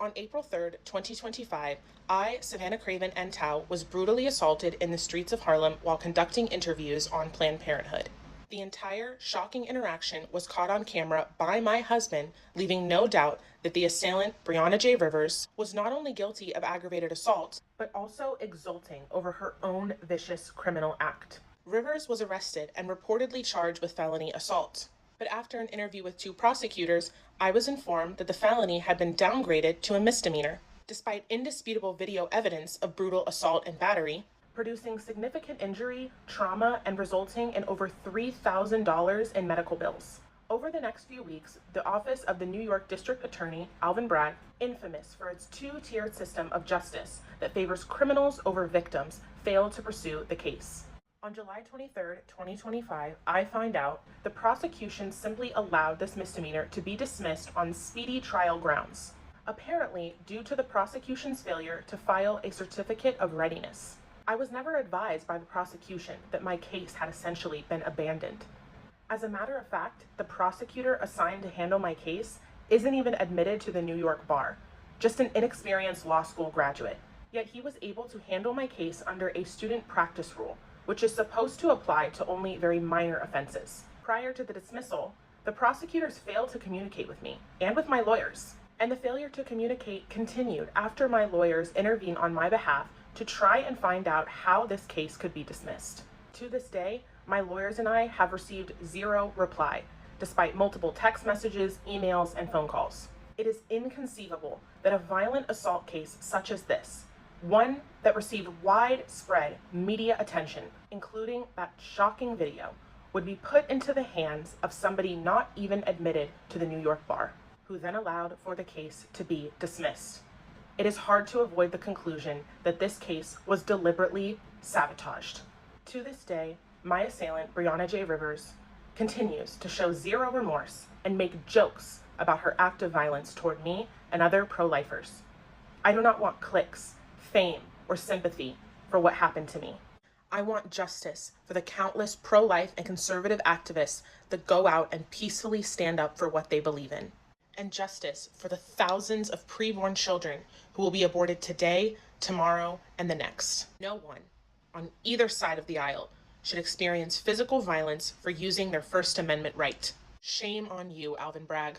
On April 3rd, 2025, I, Savannah Craven Entau, was brutally assaulted in the streets of Harlem while conducting interviews on Planned Parenthood. The entire shocking interaction was caught on camera by my husband, leaving no doubt that the assailant, Brianna J. Rivers, was not only guilty of aggravated assault, but also exulting over her own vicious criminal act. Rivers was arrested and reportedly charged with felony assault. But after an interview with two prosecutors, I was informed that the felony had been downgraded to a misdemeanor. Despite indisputable video evidence of brutal assault and battery, producing significant injury, trauma, and resulting in over $3,000 in medical bills. Over the next few weeks, the Office of the New York District Attorney, Alvin Bragg, infamous for its two-tiered system of justice that favors criminals over victims, failed to pursue the case. On July 23, 2025, I find out the prosecution simply allowed this misdemeanor to be dismissed on speedy trial grounds, apparently due to the prosecution's failure to file a certificate of readiness. I was never advised by the prosecution that my case had essentially been abandoned. As a matter of fact, the prosecutor assigned to handle my case isn't even admitted to the New York bar, just an inexperienced law school graduate. Yet he was able to handle my case under a student practice rule, which is supposed to apply to only very minor offenses. Prior to the dismissal, the prosecutors failed to communicate with me and with my lawyers, and the failure to communicate continued after my lawyers intervened on my behalf to try and find out how this case could be dismissed. To this day, my lawyers and I have received zero reply, despite multiple text messages, emails, and phone calls. It is inconceivable that a violent assault case such as this, one that received widespread media attention, including that shocking video, would be put into the hands of somebody not even admitted to the New York bar, who then allowed for the case to be dismissed. It is hard to avoid the conclusion that this case was deliberately sabotaged. To this day, my assailant, Brianna J. Rivers, continues to show zero remorse and make jokes about her act of violence toward me and other pro-lifers. I do not want clicks, fame, or sympathy for what happened to me. I want justice for the countless pro-life and conservative activists that go out and peacefully stand up for what they believe in. And justice for the thousands of preborn children who will be aborted today, tomorrow, and the next. No one, on either side of the aisle, should experience physical violence for using their First Amendment right. Shame on you, Alvin Bragg.